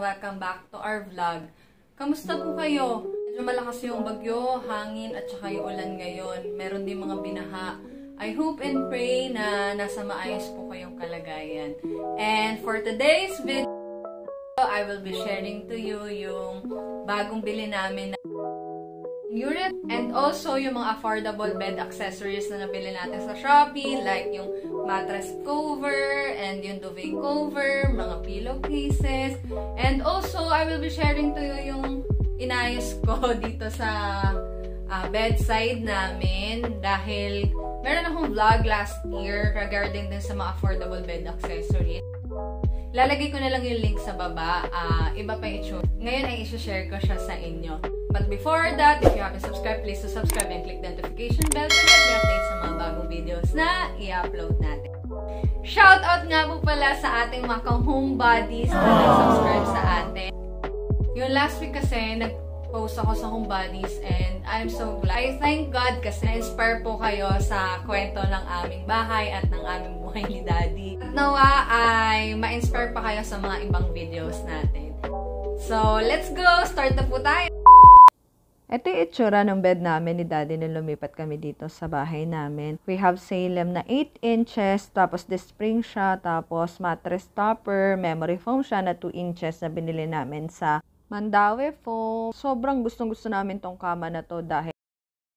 welcome back to our vlog. Kamusta po kayo? Medyo malakas yung bagyo, hangin at saka yung ulan ngayon. Meron din mga binaha. I hope and pray na nasa maayos po kayong kalagayan. And for today's video, I will be sharing to you yung bagong bili namin na unit and also yung mga affordable bed accessories na nabili natin sa Shopee, like yung mattress cover and yung duvet cover, mga pillowcases, and also I will be sharing to you yung inayos ko dito sa bedside namin dahil meron akong vlog last year regarding din sa mga affordable bed accessories. Lalagay ko na lang yung link sa baba. Iba pa yung itsura. Ngayon ay isi-share ko siya sa inyo. But before that, if you haven't subscribed, please subscribe and click the notification bell to get the updates sa mga bagong videos na i-upload natin. Shoutout nga po pala sa ating mga homebodies na nag-subscribe sa atin. Yung last week kasi, nag-post ako sa homebodies and I'm so glad. I thank God kasi na-inspire po kayo sa kwento ng aming bahay at ng aming buhay ni Daddy. At nawa ay ma-inspire pa kayo sa mga ibang videos natin. So, let's go! Start na po tayo! Ito yung itsura ng bed namin ni Daddy nung lumipat kami dito sa bahay namin. We have Salem na 8 inches, tapos the spring siya, tapos mattress topper, memory foam siya na 2 inches na binili namin sa Mandawi Foam. Sobrang gustong-gusto namin tong kama na to dahil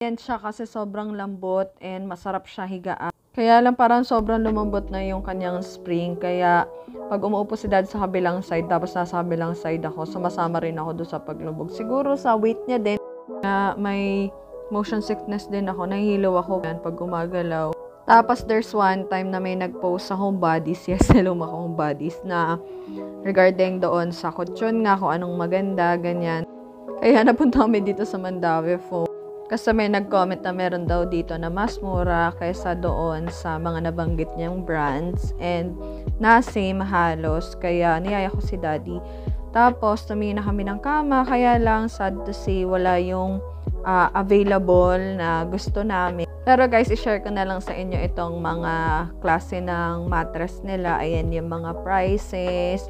yan siya kasi sobrang lambot and masarap siya higaan. Kaya lang parang sobrang lumambot na yung kanyang spring. Kaya pag umuupo si Dad sa kabilang side, tapos nasa kabilang side ako, sumasama rin ako doon sa paglubog. Siguro sa weight niya din. May motion sickness din ako. Nahihilo ako yan pag gumagalaw. Tapos there's one time na may nag-post sa homebodies. Yes, hello mga homebodies na regarding doon sa kutsyon nga kung anong maganda, ganyan. Kaya napunta kami dito sa Mandawi Foam. Kasi may nag-comment na meron daw dito na mas mura kaysa doon sa mga nabanggit niyang brands. And na same halos. Kaya niyaya ko si Daddy. Tapos, tumingin na kami ng kama. Kaya lang, sad to say, wala yung available na gusto namin. Pero guys, i-share ko na lang sa inyo itong mga klase ng mattress nila. Ayan yung mga prices.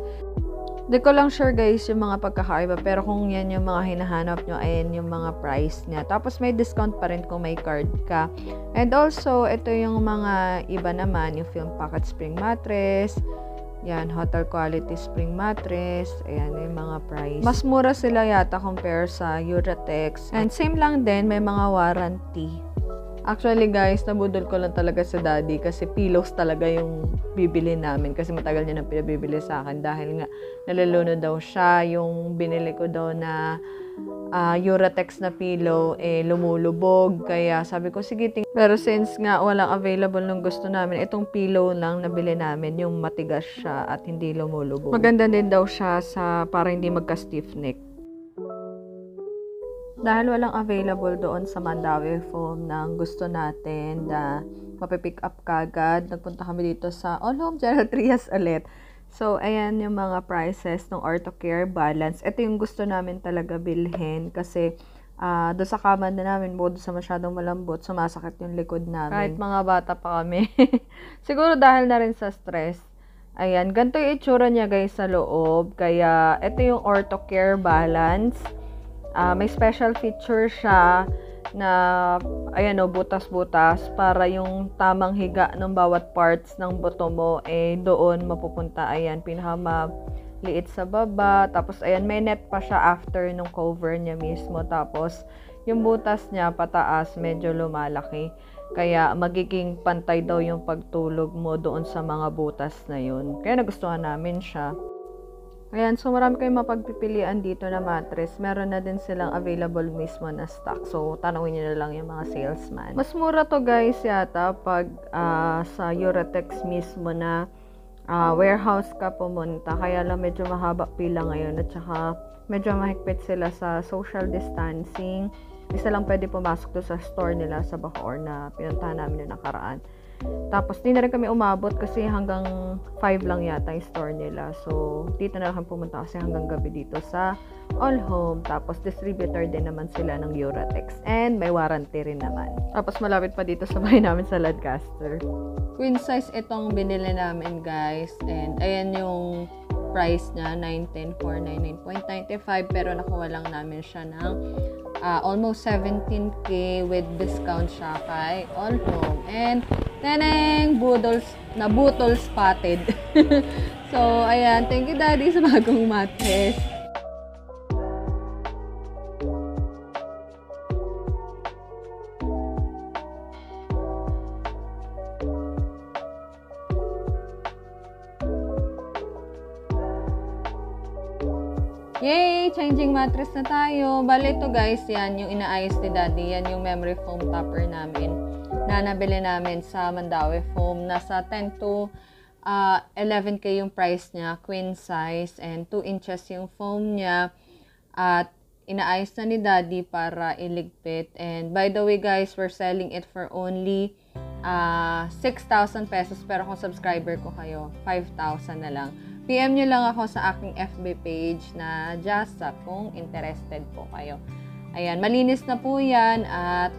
Di ko lang sure guys yung mga pagkakaiba. Pero kung yan yung mga hinahanap nyo, ayan yung mga price niya. Tapos, may discount pa rin kung may card ka. And also, ito yung mga iba naman. Yung film pocket spring mattress. Yan, hotel quality spring mattress. Ayan, yung mga price. Mas mura sila yata compare sa Uratex. And same lang din, may mga warranty. Actually guys, nabudol ko lang talaga sa Daddy kasi pillows talaga yung bibili namin. Kasi matagal niya nang pinabibili sa akin dahil nga naluluno daw siya. Yung binili ko daw na Uratex na pillow, lumulubog. Kaya sabi ko, sige, pero since nga walang available nung gusto namin, itong pillow lang nabili namin, yung matigas siya at hindi lumulubog. Maganda din daw siya sa para hindi magka-stiff neck. Dahil walang available doon sa Mandawi Foam na gusto natin na mapipick up kagad, nagpunta kami dito sa All Home General Trias ulit. So, ayan yung mga prices ng Orthocare Balance. Ito yung gusto namin talaga bilhin kasi doon sa kama na namin, bukod sa masyadong malambot, sumasakit yung likod namin. Kahit mga bata pa kami. Siguro dahil na rin sa stress. Ayan, ganito yung itsura niya guys sa loob. Kaya, ito yung Orthocare Balance. May special feature siya na, ayan o, butas-butas para yung tamang higa ng bawat parts ng buto mo, doon mapupunta. Ayan, pinakamaliit sa baba. Tapos, ayan, may net pa siya after nung cover niya mismo. Tapos, yung butas niya pataas, medyo lumalaki. Kaya, magiging pantay daw yung pagtulog mo doon sa mga butas na yun. Kaya, nagustuhan namin siya. Ayan, so marami kayong mapagpipilian dito na mattress. Meron na din silang available mismo na stock. So, tanungin nyo na lang yung mga salesman. Mas mura to guys yata pag sa Uratex mismo na warehouse ka pumunta. Kaya lang medyo mahaba pila ngayon. At saka medyo mahigpit sila sa social distancing. Isa lang pwede pumasok to sa store nila sa Bacoor na pinuntahan namin na nakaraan. Tapos, di na rin kami umabot kasi hanggang 5 lang yata yung store nila. So, dito na lang kami pumunta kasi hanggang gabi dito sa All Home. Tapos, distributor din naman sila ng Uratex. And may warranty rin naman. Tapos, malapit pa dito sa bahay namin sa Lancaster. Queen size itong binili namin, guys. And, ayan yung price niya, 910,499.95, pero nakuha lang namin siya ng almost 17K with discount siya kay All Home. And teneng, butol spotted. So, ayan, thank you Daddy sa bagong mattress. Yay! Changing mattress na tayo. Bale ito guys, yan yung inaayos ni Daddy. Yan yung memory foam topper namin na nabili namin sa Mandawi Foam. Nasa 10 to 11K yung price niya, queen size, and 2 inches yung foam niya. At inaayos na ni Daddy para iligpit. And by the way guys, we're selling it for only 6,000 pesos. Pero kung subscriber ko kayo, 5,000 na lang. PM nyo lang ako sa aking FB page na Jasa kung interested po kayo. Ayan, malinis na po yan at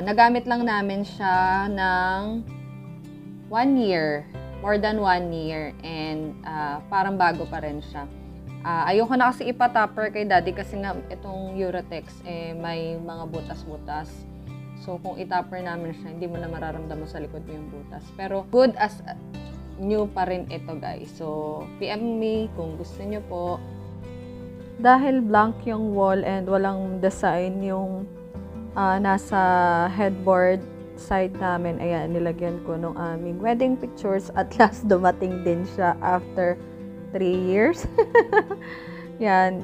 nagamit lang namin siya ng 1 year. More than 1 year. And parang bago pa rin siya. Ayoko na kasi ipatopper kay Daddy kasi nga itong Eurotex may mga butas-butas. So kung itopper namin siya, hindi mo na mararamdaman sa likod mo yung butas. Pero good as new pa rin ito guys. So, PM me kung gusto nyo po. Dahil blank yung wall and walang design yung nasa headboard side namin, ayan, nilagyan ko nung aming wedding pictures. At last, dumating din siya after 3 years. Yan,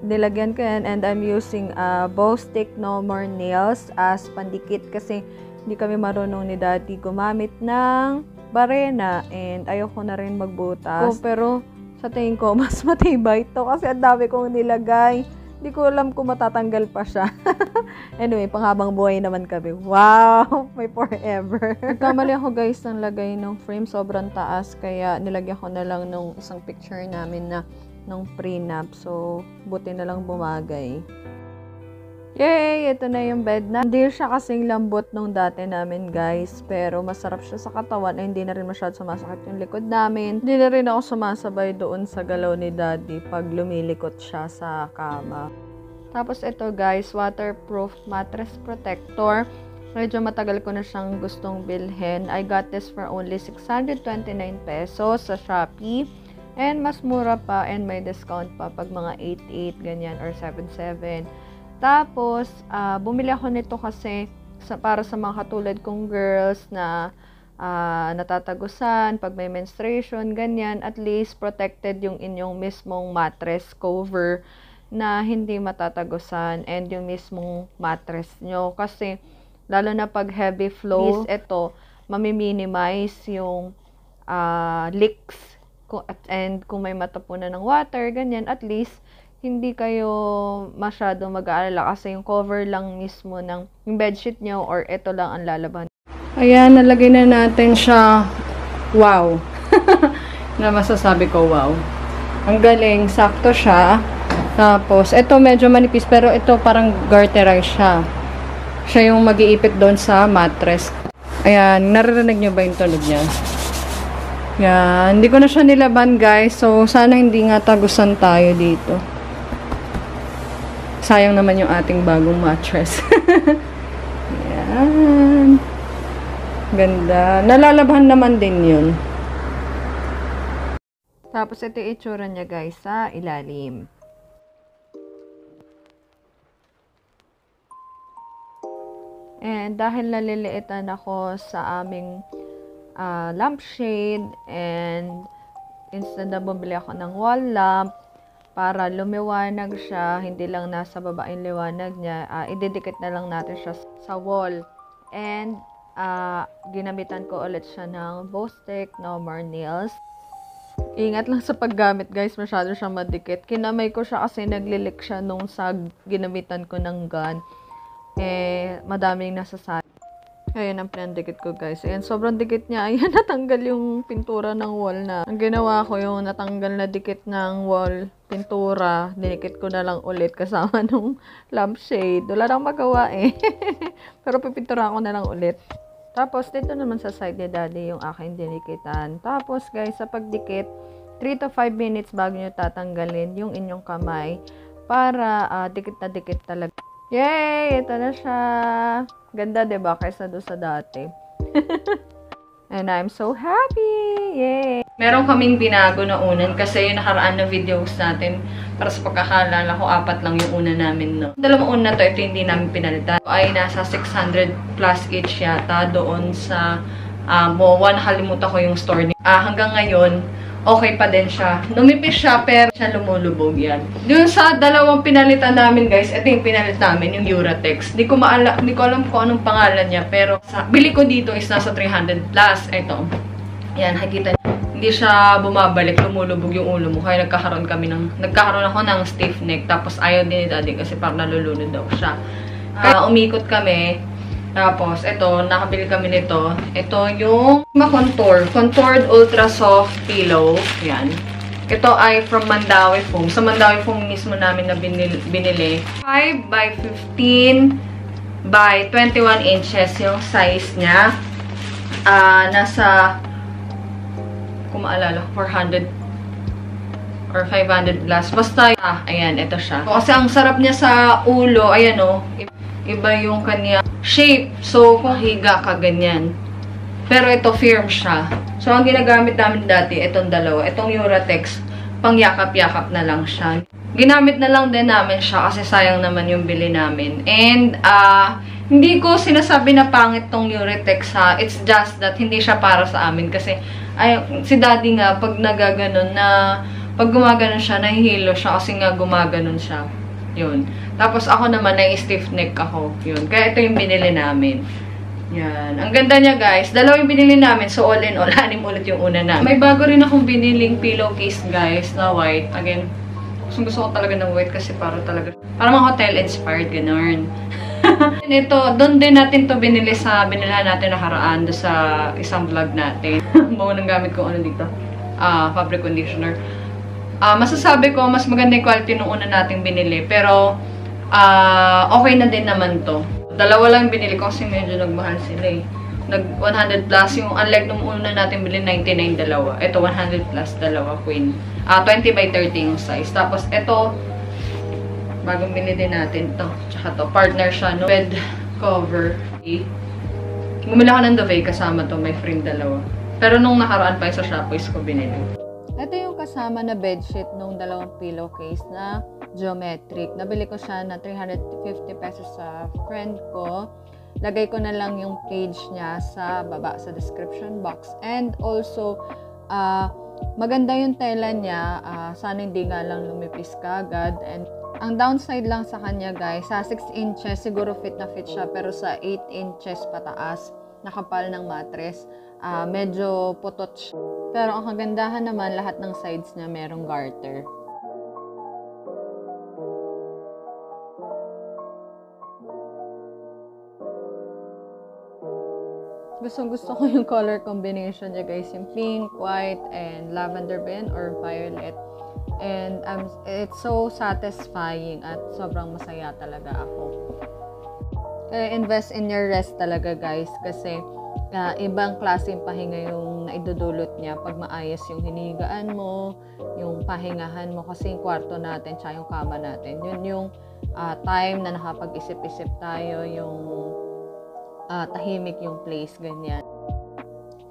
nilagyan ko yan and I'm using bow stick, no more nails as pandikit kasi hindi kami marunong ni Daddy gumamit ng barena and ayoko na rin magbutas. Pero sa tingin ko, mas matibay ito kasi ang dami kong nilagay. Hindi ko alam kung matatanggal pa siya. Anyway, panghabang buhay naman kami. Wow! May forever. Nagkamali ako guys ng lagay ng frame. Sobrang taas. Kaya nilagyan ko na lang nung isang picture namin na nung prenup. So, buti na lang bumagay. Yay! Ito na yung bed na. Hindi siya kasing lambot nung dati namin, guys. Pero masarap siya sa katawan. Ay, hindi na rin masyado sumasakit yung likod namin. Hindi na rin ako sumasabay doon sa galaw ni Daddy pag lumilikot siya sa kama. Tapos ito, guys, waterproof mattress protector. Medyo matagal ko na siyang gustong bilhin. I got this for only 629 pesos sa Shopee. And mas mura pa and may discount pa pag mga 8.8 ganyan or 7.7. Tapos, bumili ako nito kasi para sa mga katulad kong girls na natatagusan pag may menstruation, ganyan. At least protected yung inyong mismong mattress cover na hindi matatagusan and yung mismong mattress nyo. Kasi, lalo na pag heavy flow, ito, mamiminimize yung leaks. And kung may matapunan ng water, ganyan, at least, hindi kayo masyado mag-aalala kasi yung cover lang mismo ng yung bedsheet nyo or ito lang ang lalaban. Ayan, nalagay na natin siya. Wow! Na masasabi ko, wow. Ang galing, sakto siya. Tapos, ito medyo manipis pero ito parang garterize siya. Siya yung mag-iipit doon sa mattress. Ayan, naririnig nyo ba yung tunog niya? Yan, hindi ko na siya nilaban guys. So, sana hindi nga tagusan tayo dito. Sayang naman yung ating bagong mattress. Yan. Ganda. Nalalabhan naman din yun. Tapos ito yung itsura niya guys sa ilalim. And dahil naliliitan ako sa aming lampshade and instead na bumili ako ng wall lamp para lumiwanag siya, hindi lang nasa baba yung liwanag niya, ididikit na lang natin siya sa wall. And ginamitan ko ulit siya ng bow stick, no more nails. Ingat lang sa paggamit guys, masyado siya madikit. Kinamay ko siya kasi naglilik siya nung sa ginamitan ko ng gun. Madaming nasasali. Ayan ang pinandikit ko guys. Ayan, sobrang dikit niya. Ayan, natanggal yung pintura ng wall na. Ang ginawa ko yung natanggal na dikit ng wall pintura. Dinikit ko na lang ulit kasama nung lampshade. Wala nang magawa eh. Pero pipintura ko na lang ulit. Tapos, dito naman sa side ni Daddy yung aking dinikitan. Tapos guys, sa pagdikit, 3 to 5 minutes bago nyo tatanggalin yung inyong kamay para dikit na dikit talaga. Yay! Ito na siya. Ganda, diba? Kaysa doon sa dati. And I'm so happy! Yay! Meron kaming binago na unan kasi yung nakaraan na videos natin para sa pagkakalala ko, 4 lang yung una namin, no? Dalawang una to, ito hindi namin pinalitan. Ay nasa 600 plus each yata doon sa Moa. Nakalimutan ko yung store niya. Hanggang ngayon, okay pa din siya. Numipis siya, pero siya lumulubog yan. Doon sa dalawang pinalitan namin, guys, ito yung pinalit namin, yung Uratex. Hindi ko alam kung anong pangalan niya, pero bili ko dito is nasa 300 plus. Ito. Yan, nakikita niyo. Hindi siya bumabalik, lumulubog yung ulo mo. Kaya nagkakaroon ako ng stiff neck. Tapos ayaw din ni Daddy kasi parang nalulunod daw siya. Kaya umikot kami. Tapos, ito, nakabili kami nito. Ito yung Contoured Ultra Soft Pillow. Yan. Ito ay from Mandawi Foam. Sa Mandawi Foam mismo namin na binili. 5 by 15 by 21 inches yung size niya. Nasa, kung maalala, 400 or 500 plus. Basta, ayan, ito siya. Kasi ang sarap niya sa ulo, ayan o, iba yung kanya shape. So, kung higa ka, ganyan. Pero ito, firm siya. So, ang ginagamit namin dati, itong dalawa. Itong Uratex, pang yakap-yakap na lang siya. Ginamit na lang din namin siya kasi sayang naman yung bili namin. And, hindi ko sinasabi na pangit tong Uratex ha. It's just that hindi siya para sa amin. Kasi, si Daddy nga, pag nagaganon na, pag gumaganon siya, nahihilo siya kasi nga gumaganon siya. Yun. Tapos ako naman, stiff neck ako. Yun. Kaya ito yung binili namin. Yan. Ang ganda niya, guys. Dalawa yung binili namin. So, all in all, 6 ulit yung una namin. May bago rin akong biniling pillowcase, guys, na white. Again, gusto ko talaga ng white kasi para mga hotel-inspired, ganun. Ito, doon din natin to binilihan natin nakaraan doon sa isang vlog natin. Bago nang gamit ko ano dito. Fabric conditioner. Masasabi ko, mas maganda yung quality nung una nating binili. Pero, okay na din naman to. Dalawa lang binili ko kasi medyo nagmahal sila eh. Nag 100 plus. Yung unlike nung una natin binili, 99 dalawa. Ito, 100 plus dalawa, queen. 20 by 30 yung size. Tapos, ito, bagong binili din natin to. Tsaka to, partner siya, no? Bed cover. Bumili ako ng Dove kasama to. May frame dalawa. Pero nung nakaraan pa sa Shopee ko binili. Ito yung kasama na bedsheet nung dalawang pillowcase na geometric. Nabili ko siya na 350 pesos sa friend ko. Lagay ko na lang yung page niya sa baba sa description box. And also, maganda yung tela niya. Sana hindi nga lang lumipis kagad. And ang downside lang sa kanya, guys, sa 6 inches, siguro fit na fit siya. Pero sa 8 inches pataas, nakapal ng mattress, medyo putot siya. Pero ang kagandahan naman, lahat ng sides niya merong garter. Gusto ko yung color combination niya, guys. Yung pink, white, and lavender ben or violet. And it's so satisfying at sobrang masaya talaga ako. Kaya invest in your rest talaga, guys. Kasi ibang klaseng pahinga yung naidudulot niya pag maayos yung hinigaan mo, yung pahingahan mo. Kasi yung kwarto natin, tsaka yung kama natin. Yun yung time na nakapag-isip-isip tayo, yung tahimik yung place, ganyan.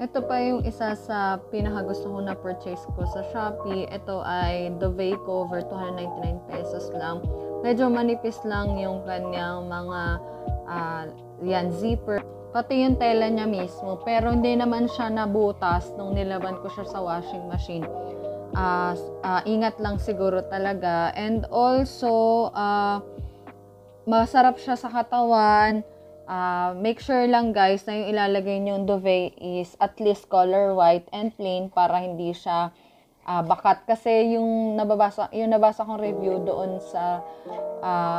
Ito pa yung isa sa pinakagusto ko na purchase ko sa Shopee. Ito ay Dove cover, 299 pesos lang. Medyo manipis lang yung kanyang mga zipper. Pati yung tela niya mismo. Pero hindi naman siya nabutas nung nilaban ko siya sa washing machine. Ingat lang siguro talaga. And also, masarap siya sa katawan. Make sure lang, guys, na yung ilalagay nyo yung Dove is at least color white and plain para hindi siya bakat. Kasi yung nabasa kong review doon sa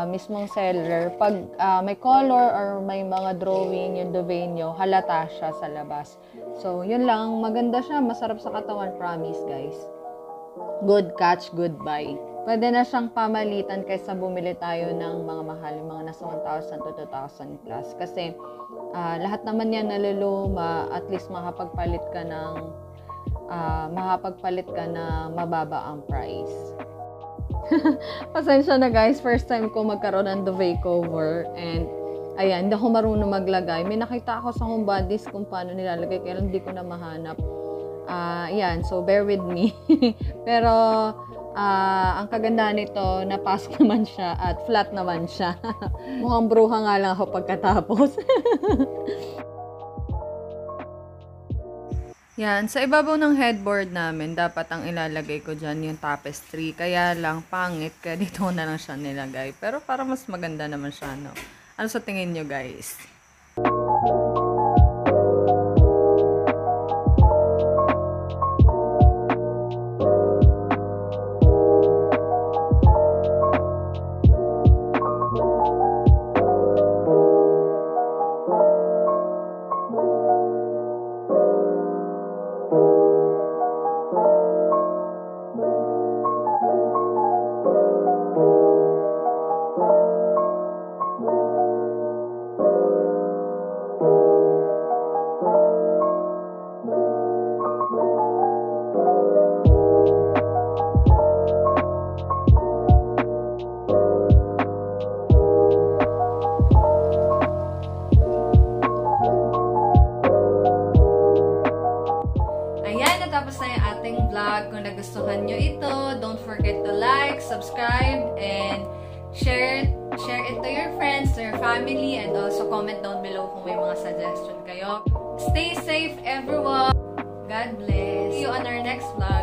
mismong seller, pag may color or may mga drawing yung Dove nyo, halata siya sa labas. So, yun lang. Maganda siya. Masarap sa katawan. Promise, guys. Good catch, good buy. Pwede na siyang pamalitan kaysa bumili tayo ng mga mahal, mga nasa 1,000 to 2,000 plus. Kasi lahat naman yan naluluma, at least makapagpalit ka ng makapagpalit ka na mababa ang price. Pasensya na guys, first time ko magkaroon ng duvet cover and ayan, hindi ako marunong maglagay. May nakita ako sa Home Buddies kung paano nilalagay, kaya lang hindi ko na mahanap. Ayan, so bear with me. Pero ang kagandahan nito, napasok naman siya at flat naman siya. Mukhang bruha nga lang ako pagkatapos. Yan, sa ibabaw ng headboard namin, dapat ang ilalagay ko dyan yung tapestry. Kaya lang, pangit, kaya dito na lang siya nilagay. Pero para mas maganda naman siya, no? Ano sa tingin nyo, guys? Tapos na yung ating vlog. Kung nagustuhan nyo ito, don't forget to like, subscribe, and share it to your friends, to your family, and also comment down below kung may mga suggestion kayo. Stay safe, everyone! God bless! See you on our next vlog.